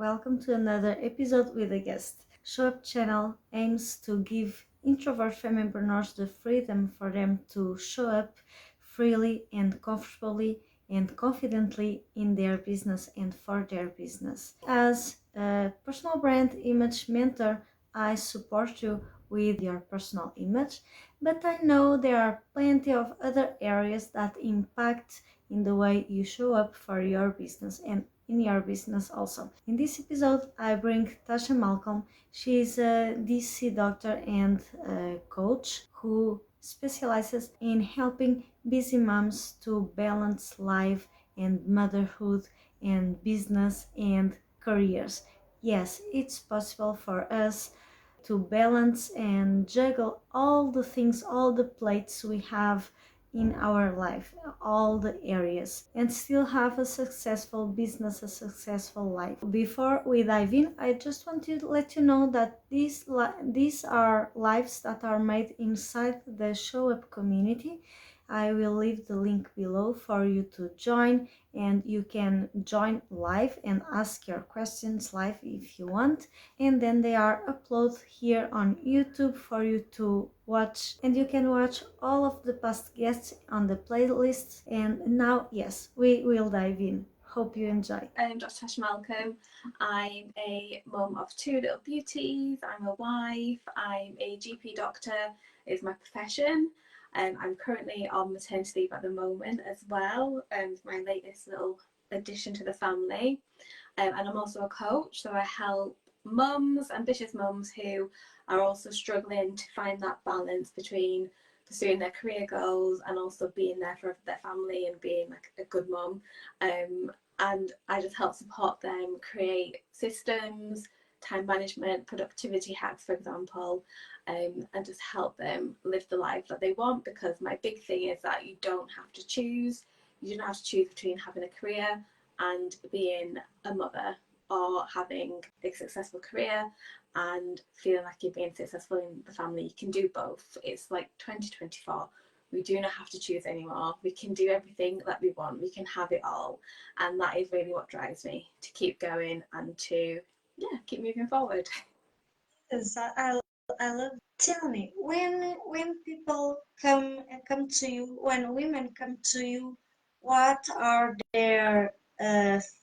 Welcome to another episode with a guest. Show Up channel aims to give introvert fempreneurs the freedom for them to show up freely and comfortably and confidently in their business and for their business. As a personal brand image mentor, I support you with your personal image, but I know there are plenty of other areas that impact in the way you show up for your business and in your business also. In this episode, I bring Tasha Malcom. She is a DC doctor and a coach who specializes in helping busy moms to balance life and motherhood and business and careers. Yes, it's possible for us to balance and juggle all the things, all the plates we have in our life, all the areas, and still have a successful business, a successful life. Before we dive in, I just want to let you know that these are lives that are made inside the Show Up community. I will leave the link below for you to join, and you can join live and ask your questions live if you want, and then they are uploaded here on YouTube for you to watch, and you can watch all of the past guests on the playlist. And now, yes, we will dive in. Hope you enjoy. I'm Dr Tasha Malcom. I'm a mum of two little beauties. I'm a wife. I'm a GP doctor is my profession. I'm currently on maternity leave at the moment as well. My latest little addition to the family. And I'm also a coach, so I help mums, ambitious mums who are also struggling to find that balance between pursuing their career goals and also being there for their family and being like a good mum. And I just help support them create systems, time management, productivity hacks, for example, and just help them live the life that they want. Because my big thing is that you don't have to choose. You don't have to choose between having a career and being a mother, or having a successful career and feeling like you're being successful in the family. You can do both. It's like 2024. We do not have to choose anymore. We can do everything that we want. We can have it all. And that is really what drives me to keep going and to, keep moving forward. Yes, I love. Tell me, when people come to you, when women come to you, what are their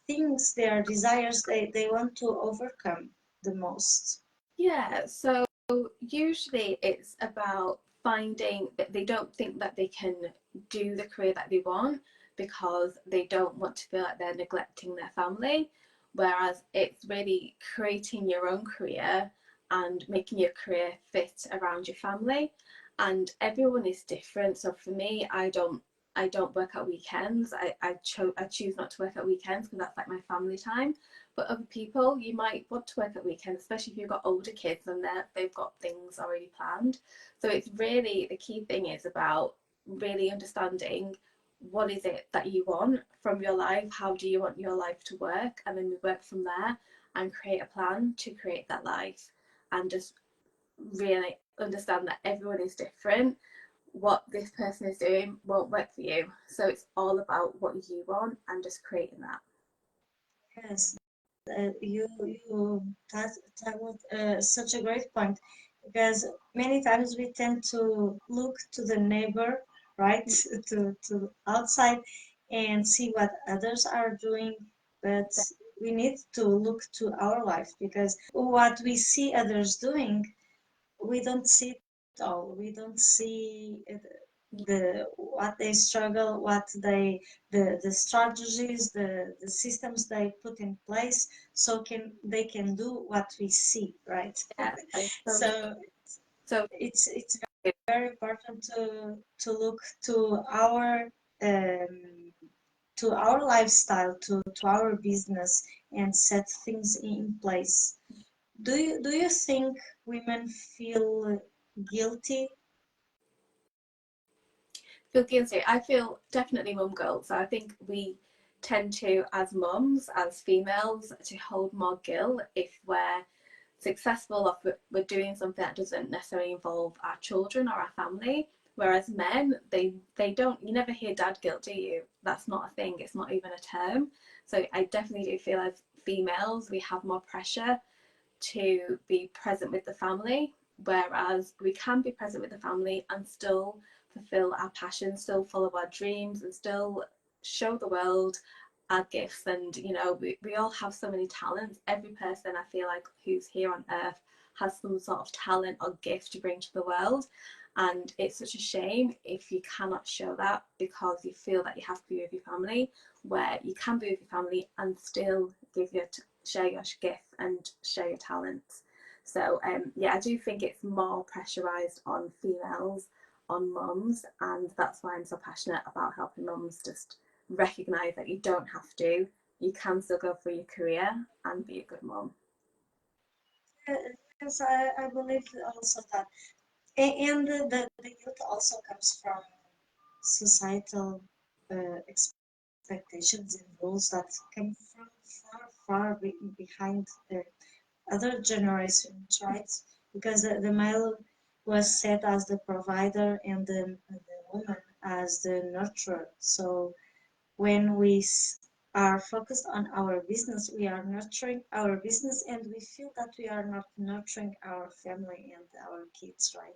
things, their desires they want to overcome the most? Yeah, so usually it's about finding that they don't think that they can do the career that they want because they don't want to feel like they're neglecting their family. Whereas it's really creating your own career and making your career fit around your family. And everyone is different. So for me, I don't work at weekends. I choose not to work at weekends because that's like my family time. But other people, you might want to work at weekends, especially if you've got older kids and they've got things already planned. So it's really, the key thing is about really understanding what is it that you want from your life, how do you want your life to work, and then we work from there and create a plan to create that life, and just really understand that everyone is different. What this person is doing won't work for you. So it's all about what you want and just creating that. Yes, you tackled such a great point, because many times we tend to look to the neighbor, right, to outside and see what others are doing, but we need to look to our life, because what we see others doing, we don't see it all. We don't see it, the what they struggle, what the strategies, the systems they put in place, so they can do what we see, right? Yeah, So so it's very important to look um, to our lifestyle, to our business, and set things in place. Do you think women feel guilty? feel guilty. I feel definitely mum guilt. So I think we tend to, as mums, as females, to hold more guilt if we're successful or if we're doing something that doesn't necessarily involve our children or our family. Whereas men, they don't, you never hear dad guilt, do you? That's not a thing, it's not even a term. So I definitely do feel as females we have more pressure to be present with the family, whereas we can be present with the family and still fulfill our passions, still follow our dreams, and still show the world our gifts. And you know, we all have so many talents. Every person I feel like who's here on earth has some sort of talent or gift to bring to the world. And it's such a shame if you cannot show that because you feel that you have to be with your family, where you can be with your family and still give your share your gift and share your talents. So yeah, I do think it's more pressurized on females, on mums, and that's why I'm so passionate about helping mums just recognize that you don't have to. You can still go for your career and be a good mum. Because I believe also that, and the guilt also comes from societal expectations and rules that come from far behind the other generations, right? Because the male was set as the provider and the woman as the nurturer. So when we are focused on our business, we are nurturing our business, and we feel that we are not nurturing our family and our kids, right?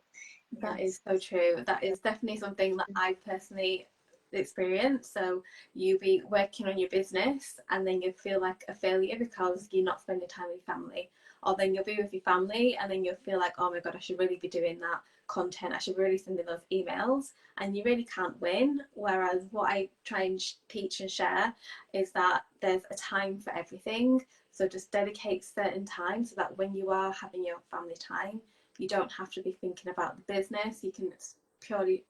That And is so true. That is definitely something that I personally experienced. So you be working on your business and then you feel like a failure because you're not spending time with your family. Or then you'll be with your family and then you'll feel like, oh my God, I should really be doing that content. I should really send in those emails. And you really can't win. Whereas what I try and teach and share is that there's a time for everything. So just dedicate certain time so that when you are having your family time, you don't have to be thinking about the business. You can purely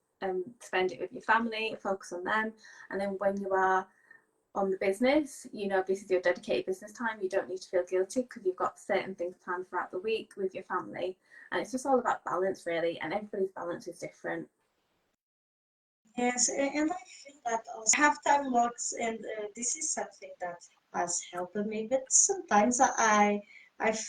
spend it with your family, focus on them. And then when you are on the business, you know, this is your dedicated business time. You don't need to feel guilty because you've got certain things planned throughout the week with your family. And it's just all about balance, really. And everybody's balance is different. yes, and I feel that also have time locks, and this is something that has helped me. But sometimes I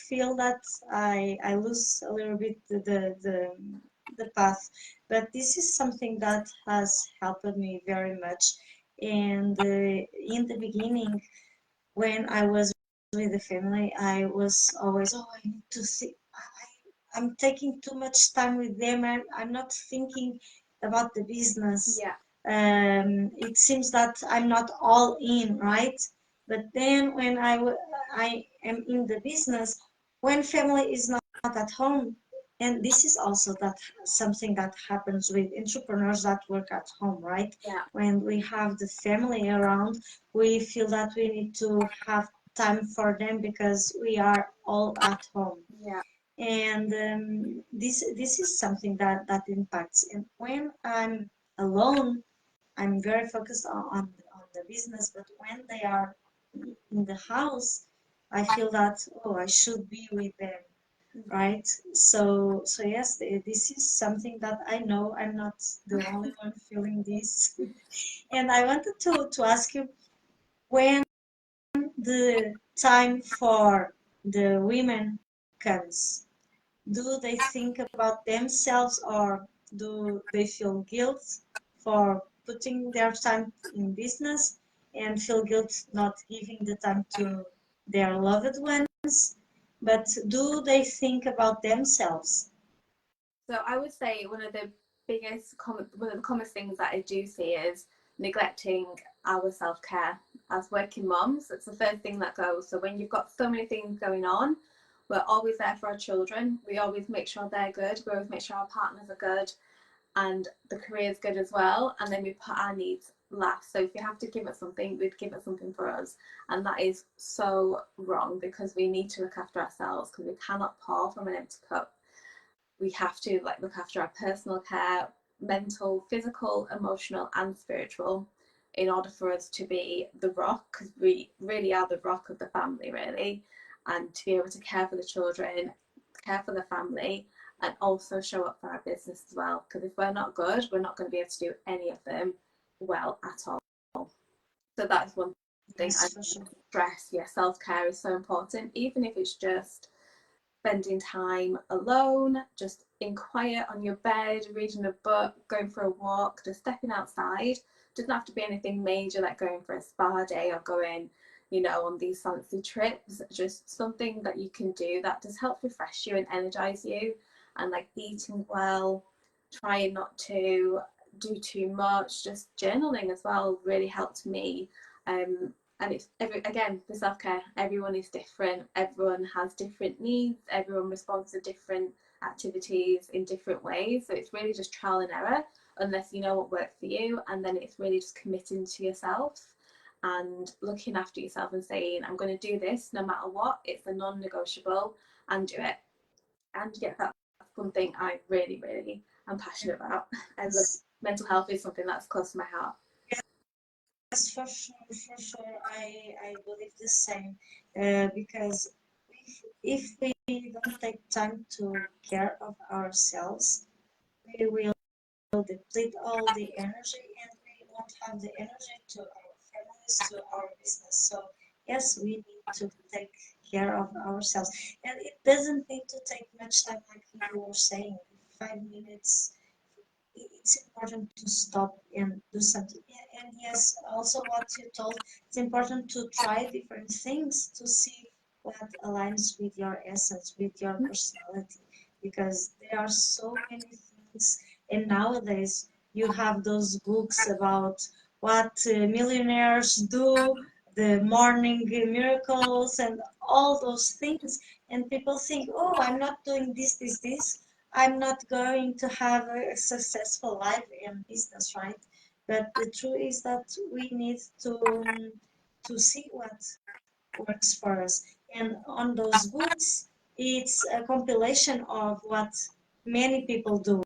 feel that I lose a little bit the path. But this is something that has helped me very much. And in the beginning, when I was with the family, I was always, oh, I need to see. I'm taking too much time with them. I'm not thinking about the business. Yeah. It seems that I'm not all in, right? But then when I am in the business, when family is not at home, and this is also that something that happens with entrepreneurs that work at home, right? Yeah. When we have the family around, we feel that we need to have time for them because we are all at home. Yeah. And this is something that impacts. And when I'm alone, I'm very focused on the business. But when they are in the house, I feel that, oh, I should be with them, right? So yes, this is something that I know I'm not the only one feeling this. And I wanted to ask you, when the time for the women comes, do they think about themselves, or do they feel guilt for putting their time in business and feel guilt not giving the time to their loved ones? But do they think about themselves? So I would say one of the commonest things that I do see is neglecting our self care as working moms. It's the first thing that goes. So when you've got so many things going on, we're always there for our children. We always make sure they're good. We always make sure our partners are good, and the career is good as well. And then we put our needs last. So if you have to give us something, we'd give us something for us, and that is so wrong because we need to look after ourselves because we cannot pour from an empty cup. We have to like look after our personal care, mental, physical, emotional, and spiritual, in order for us to be the rock, because we really are the rock of the family, really, and to be able to care for the children, care for the family, and also show up for our business as well. Because if we're not good, we're not going to be able to do any of them well at all. So that's one thing I Yes, for sure. stress. Yeah, self care is so important, even if it's just spending time alone, just in quiet on your bed, reading a book, going for a walk, just stepping outside. Doesn't have to be anything major like going for a spa day or going, on these fancy trips. Just something that you can do that does help refresh you and energize you. And like eating well, trying not to do too much, just journaling as well really helped me. And it's again, for self-care, everyone is different, everyone has different needs, everyone responds to different activities in different ways, so it's really just trial and error unless you know what works for you, and then it's really just committing to yourself and looking after yourself and saying, I'm going to do this no matter what, it's a non-negotiable, and do it. And yeah, that's one thing I really, really am passionate about. And mental health is something that's close to my heart. Yes, for sure, for sure. I believe the same. Because if we don't take time to care of ourselves, we will deplete all the energy, and we won't have the energy to our families, to our business. So yes, we need to take care of ourselves, and it doesn't need to take much time, like you were saying, 5 minutes. It's important to stop and do something. And yes, also what you told, it's important to try different things to see what aligns with your essence, with your personality, because there are so many things. And nowadays, you have those books about what millionaires do, the morning miracles, and all those things. And people think, oh, I'm not doing this. I'm not going to have a successful life in business, right? But the truth is that we need to see what works for us. And on those books, it's a compilation of what many people do.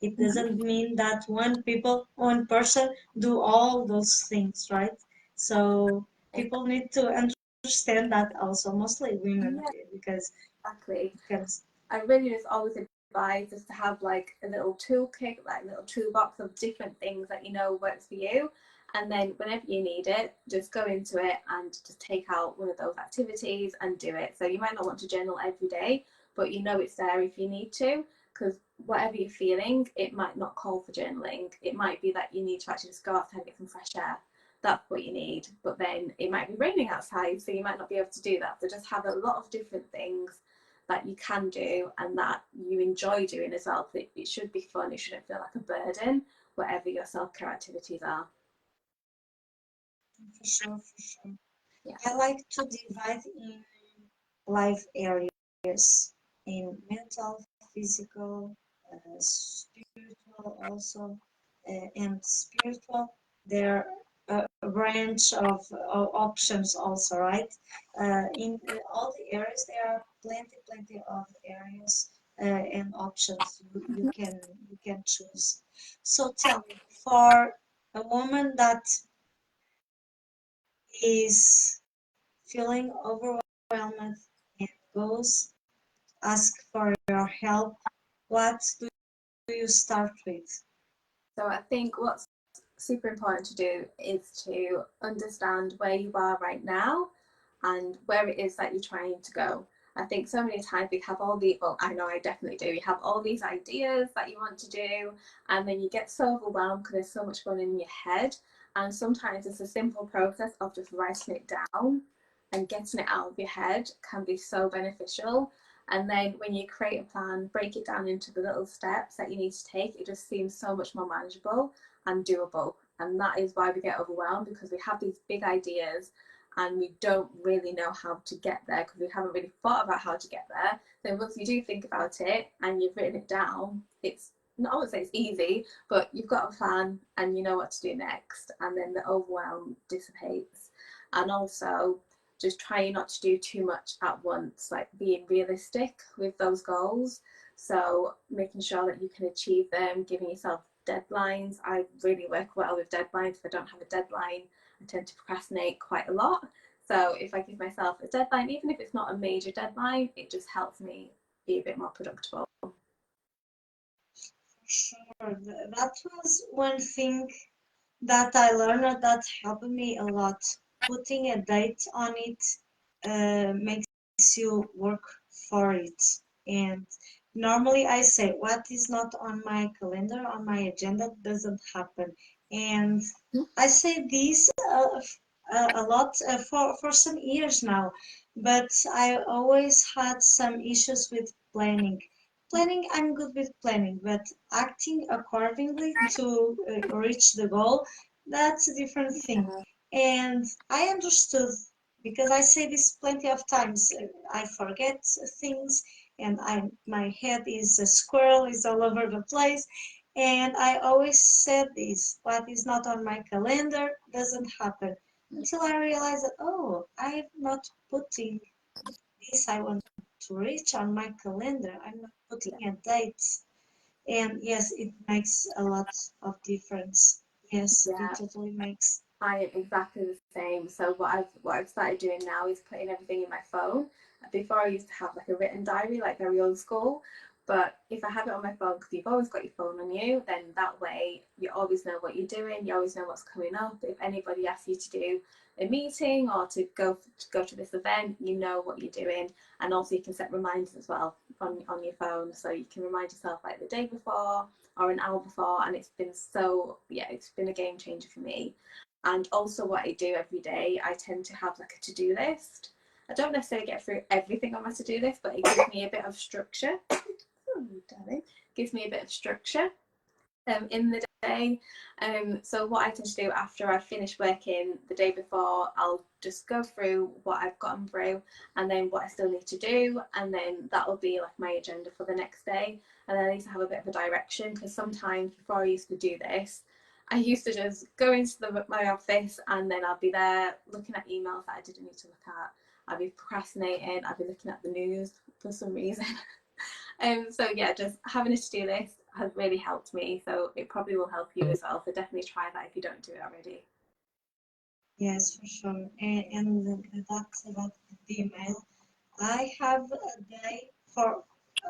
It doesn't mean that one person do all those things, right? So people need to understand that also, mostly women, Yeah, because exactly. because I really just always advise us to have like a little toolkit, like a little toolbox of different things that works for you. And then whenever you need it, just go into it and just take out one of those activities and do it. So you might not want to journal every day, but it's there if you need to, because whatever you're feeling, it might not call for journaling. It might be that you need to actually just go outside and get some fresh air. That's what you need. But then it might be raining outside, so you might not be able to do that. So just have a lot of different things that you can do and that you enjoy doing as well. It should be fun. It shouldn't feel like a burden, whatever your self-care activities are. for sure, for sure. Yeah. I like to divide in life areas in mental, physical, spiritual also, and spiritual. There are a range of options also, right? In all the areas, there are plenty of areas and options you can choose. So tell me, for a woman that is feeling overwhelmed and goes ask for your help, what do you start with? So I think what's super important to do is to understand where you are right now and where it is that you're trying to go. I think so many times we have all the, well, I know I definitely do, you have all these ideas that you want to do, and then you get so overwhelmed because there's so much going in your head. And sometimes it's a simple process of just writing it down and getting it out of your head can be so beneficial. And then when you create a plan, break it down into the little steps that you need to take, it just seems so much more manageable and doable. And that is why we get overwhelmed, because we have these big ideas and we don't really know how to get there because we haven't really thought about how to get there. Then once you do think about it and you've written it down, it's not, I wouldn't say it's easy, but you've got a plan and you know what to do next, and then the overwhelm dissipates. And also just trying not to do too much at once, like being realistic with those goals. So making sure that you can achieve them, giving yourself deadlines. I really work well with deadlines. If I don't have a deadline, I tend to procrastinate quite a lot. So if I give myself a deadline, even if it's not a major deadline, it just helps me be a bit more productive. Sure, that was one thing that I learned that helped me a lot. Putting a date on it makes you work for it, and Normally I say what is not on my calendar, on my agenda, doesn't happen. And I say this a lot for some years now, but I always had some issues with planning. Planning, I'm good with planning, but acting accordingly to reach the goal, that's a different thing. And I understood because I say this plenty of times. I forget things, and my head is a squirrel, is all over the place. And I always said this, what is not on my calendar doesn't happen. Until I realized that, oh, I'm not putting this I want to reach on my calendar. I'm not putting a date. And yes, it makes a lot of difference. Yes, it Yeah, totally makes. I am exactly the same. So what I've started doing now is putting everything in my phone. Before I used to have like a written diary, like very old school. But if I have it on my phone, because you've always got your phone on you, then that way you always know what you're doing. You always know what's coming up. If anybody asks you to do a meeting or to go to this event, you know what you're doing. And also you can set reminders as well on your phone, so you can remind yourself like the day before or an hour before. And it's been so, yeah, it's been a game changer for me. And also, what I do every day, I tend to have like a to do list. I don't necessarily get through everything on my to do list, but it gives me a bit of structure. Oh, darling. Gives me a bit of structure in the day. So what I tend to do after I finish working the day before, I'll just go through what I've gotten through and then what I still need to do, and then that'll be like my agenda for the next day. And then I need to have a bit of a direction, because sometimes before I used to do this, I used to just go into my office and then I'll be there looking at emails that I didn't need to look at. I'd be procrastinating. I'd be looking at the news for some reason. So yeah, just having a to-do list has really helped me. So it probably will help you as well. So definitely try that if you don't do it already. Yes, for sure. And that's about the email. I have a day for,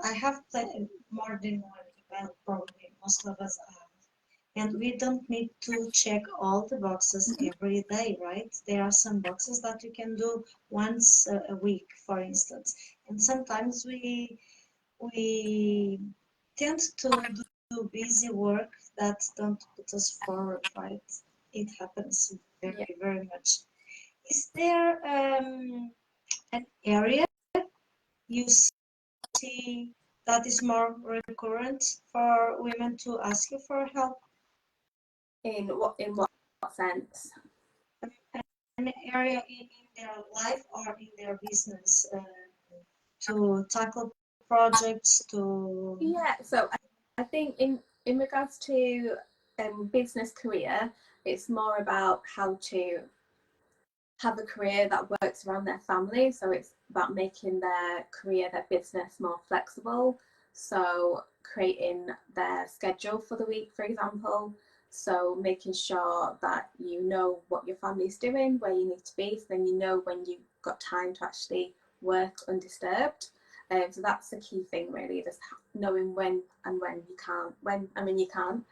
I have more than one email, probably most of us have. And we don't need to check all the boxes every day, right? There are some boxes that you can do once a week, for instance. And sometimes we tend to do busy work that don't put us forward, right? It happens Yeah. very, very much. Is there an area you see that is more recurrent for women to ask you for help? In what sense? An area in their life or in their business to tackle projects to Yeah. So I think in regards to business career, it's more about how to have a career that works around their family. So it's about making their career, their business more flexible. So creating their schedule for the week, for example. So making sure that you know what your family's doing, where you need to be, so then you know when you've got time to actually work undisturbed. So that's the key thing, really, just knowing when you can't, when you can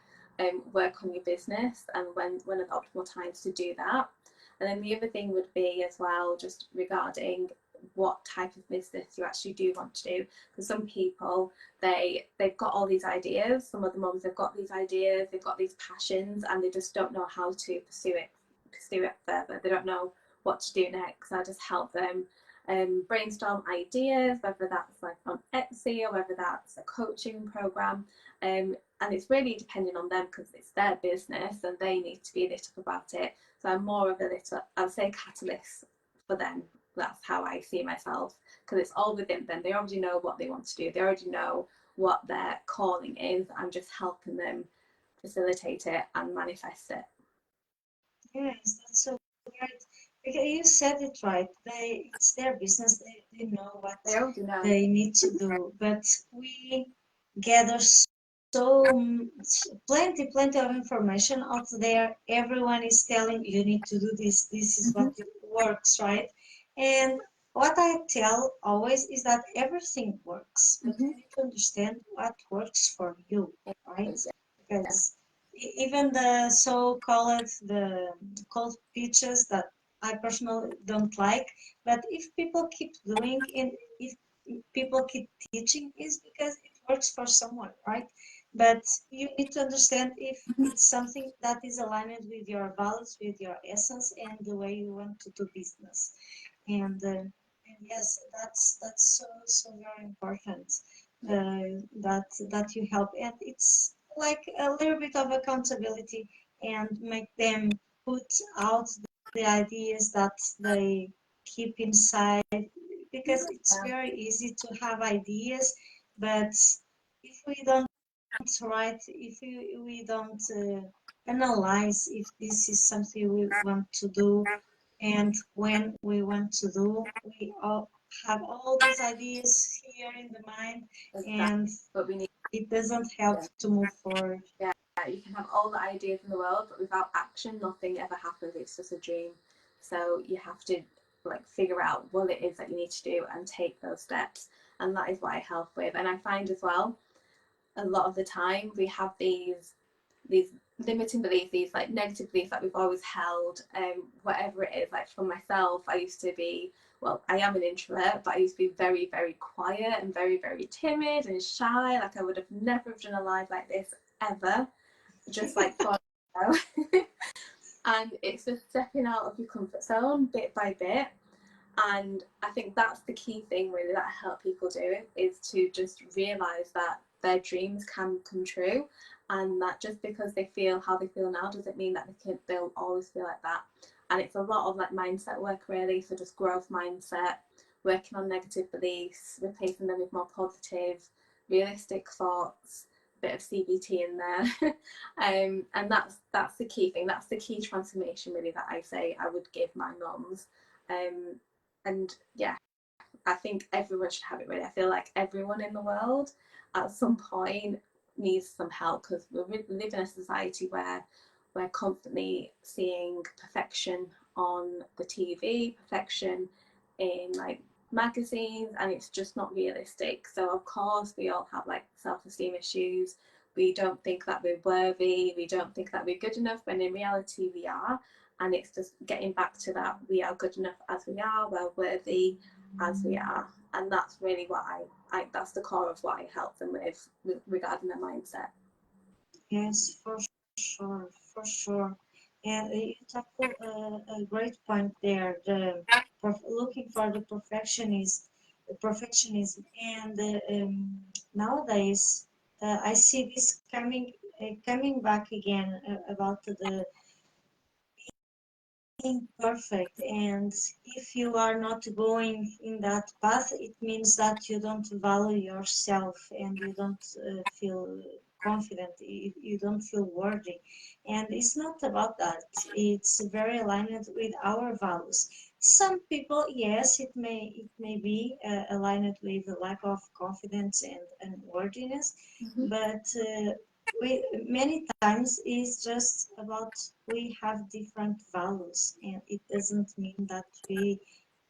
work on your business, and when are the optimal times to do that. And then the other thing would be as well, just regarding what type of business you actually do want to do. Because some people, they've got all these ideas. Some of the mums have got these ideas, they've got these passions, and they just don't know how to pursue it further. They don't know what to do next. I just help them brainstorm ideas, whether that's like on Etsy or whether that's a coaching program. And it's really depending on them, because it's their business and they need to be lit up about it. So I'm more of a little, I would say, catalyst for them. That's how I see myself, because it's all within them. They already know what they want to do. They already know what their calling is. I'm just helping them facilitate it and manifest it. yes, that's so great. Because you said it right. It's their business. They know what They already know. they need to do. But we gather so plenty of information out there. Everyone is telling you need to do this. This is what works, right? And what I tell always is that everything works, but Mm-hmm. you need to understand what works for you, right? Yeah. Because even the so-called the cold pitches that I personally don't like, but if people keep doing it, if people keep teaching, is because it works for someone, right? But you need to understand if it's something that is aligned with your values, with your essence, and the way you want to do business. And yes, that's so very important, Yeah, that you help, and it's like a little bit of accountability, and make them put out the ideas that they keep inside, because it's very easy to have ideas, but if we don't write, if we don't analyze if this is something we want to do, and when we want to do, we all have all these ideas here in the mind, exactly. and But we need, it doesn't help yeah, to move forward. yeah. You can have all the ideas in the world, but without action, nothing ever happens. It's just a dream. So you have to like figure out what it is that you need to do and take those steps. And that is what I help with. And I find as well, a lot of the time we have these limiting beliefs, these like negative beliefs that we've always held, whatever it is. Like for myself, I used to be, well, I am an introvert, but I used to be very, very quiet and very, very timid and shy. Like I would have never have done a live like this ever, just like for and it's just stepping out of your comfort zone bit by bit. And I think that's the key thing really that I help people do, is to just realize that their dreams can come true, and that just because they feel how they feel now doesn't mean that they'll always feel like that. And it's a lot of like mindset work really, so just growth mindset, working on negative beliefs, replacing them with more positive, realistic thoughts, bit of CBT in there. And that's the key thing. That's the key transformation really that I say I would give my mums. Um, and yeah, I think everyone should have it really. I feel like everyone in the world at some point needs some help, because we live in a society where we're constantly seeing perfection on the TV, perfection in like magazines, and it's just not realistic. So of course we all have like self-esteem issues. We don't think that we're worthy, we don't think that we're good enough, when in reality we are. And it's just getting back to that, we are good enough as we are, we're worthy as we are. And that's really what I that's the core of what I help them with regarding their mindset. Yes, for sure, for sure. And you tackle a great point there. The looking for the perfectionism, and nowadays I see this coming back again, about the being perfect. And if you are not going in that path, it means that you don't value yourself, and you don't feel confident, you don't feel worthy. And it's not about that, it's very aligned with our values. Some people, yes, it may be aligned with a lack of confidence and worthiness, Mm-hmm. but we many times is just about we have different values, and it doesn't mean that we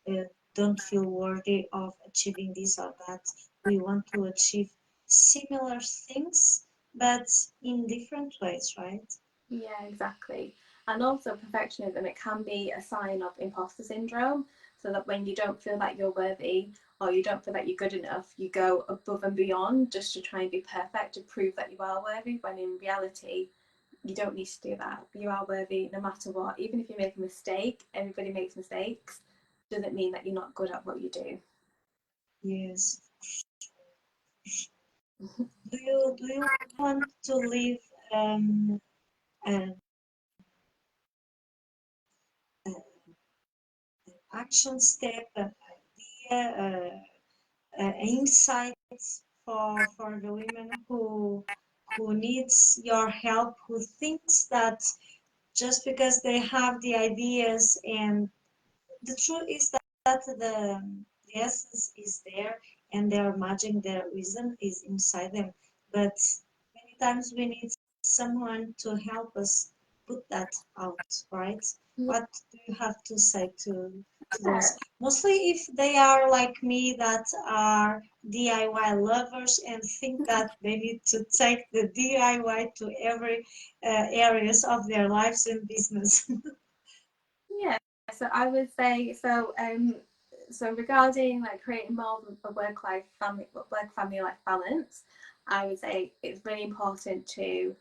uh, don't feel worthy of achieving this or that. We want to achieve similar things, but in different ways, right? Yeah, exactly. And also perfectionism, it can be a sign of imposter syndrome. So that when you don't feel that you're worthy, or you don't feel that you're good enough, you go above and beyond just to try and be perfect to prove that you are worthy, when in reality you don't need to do that. You are worthy no matter what. Even if you make a mistake, everybody makes mistakes, doesn't mean that you're not good at what you do. Yes. Do you want to live um, an action step, an idea, insights for the women who needs your help, who thinks that just because they have the ideas, and the truth is that the essence is there, and their magic, their wisdom is inside them, but many times we need someone to help us put that out, right? Yeah. What do you have to say to those, mostly if they are like me, that are DIY lovers and think that they need to take the DIY to every areas of their lives and business? Yeah, so I would say so. So regarding like creating more of a work family life balance, I would say it's really important to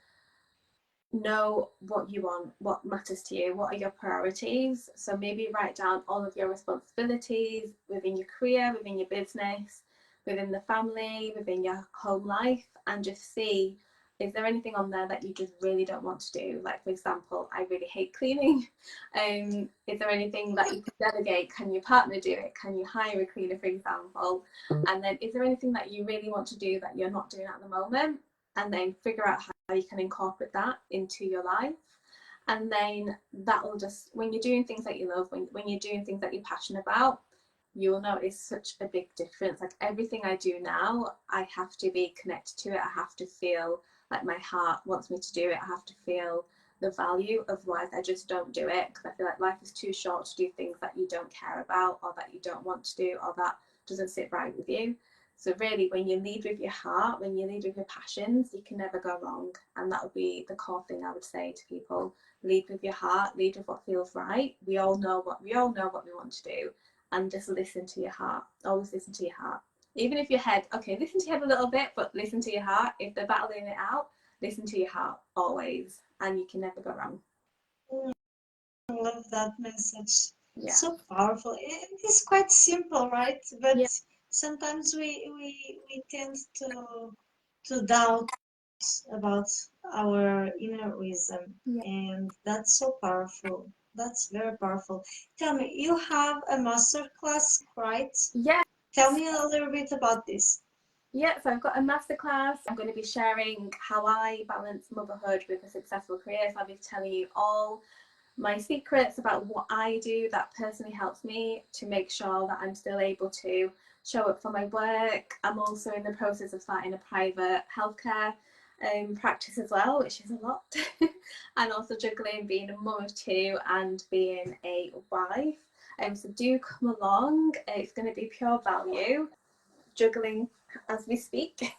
know what you want, what matters to you, what are your priorities. So maybe write down all of your responsibilities within your career, within your business, within the family, within your home life, and just see, is there anything on there that you just really don't want to do? Like, for example, I really hate cleaning. Is there anything that you can delegate? Can your partner do it? Can you hire a cleaner, for example? And then is there anything that you really want to do that you're not doing at the moment? And then figure out how you can incorporate that into your life. And then that'll just, when you're doing things that you love, when you're doing things that you're passionate about, you'll notice such a big difference. Like everything I do now, I have to be connected to it. I have to feel like my heart wants me to do it. I have to feel the value. Otherwise, I just don't do it because I feel like life is too short to do things that you don't care about or that you don't want to do or that doesn't sit right with you. So really, when you lead with your heart, when you lead with your passions, you can never go wrong. And that would be the core thing I would say to people: lead with your heart, lead with what feels right. We all know what we want to do, and just listen to your heart. Always listen to your heart. Even if your head, okay, listen to your head a little bit, but listen to your heart. If they're battling it out, listen to your heart always, and you can never go wrong. I love that message. Yeah. So powerful. It is quite simple, right? But Yeah. sometimes we tend to doubt about our inner wisdom, Yeah. and that's so powerful. That's very powerful. Tell me, you have a master class, right? Yes. Tell me a little bit about this. Yeah, so I've got a masterclass. I'm going to be sharing how I balance motherhood with a successful career. So I'll be telling you all my secrets about what I do that personally helps me to make sure that I'm still able to show up for my work. I'm also in the process of starting a private healthcare practice as well, which is a lot, and also juggling being a mum of two and being a wife. So do come along. It's going to be pure value, juggling as we speak.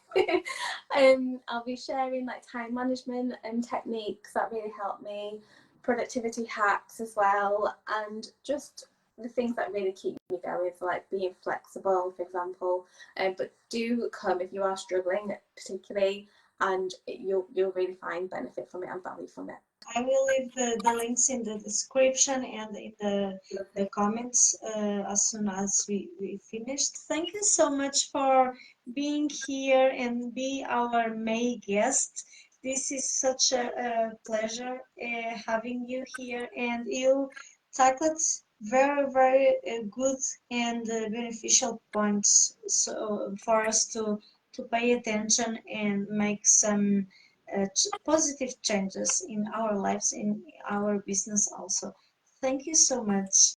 I'll be sharing like time management and techniques that really help me, productivity hacks as well, and just the things that really keep me going, so like being flexible, for example. But do come if you are struggling, particularly, and you'll really find benefit from it and value from it. I will leave the links in the description and in the Lovely. comments as soon as we finished. Thank you so much for being here and be our May guest. This is such a pleasure having you here, and you tackled very good and beneficial points so for us to pay attention and make some positive changes in our lives, in our business also. Thank you so much.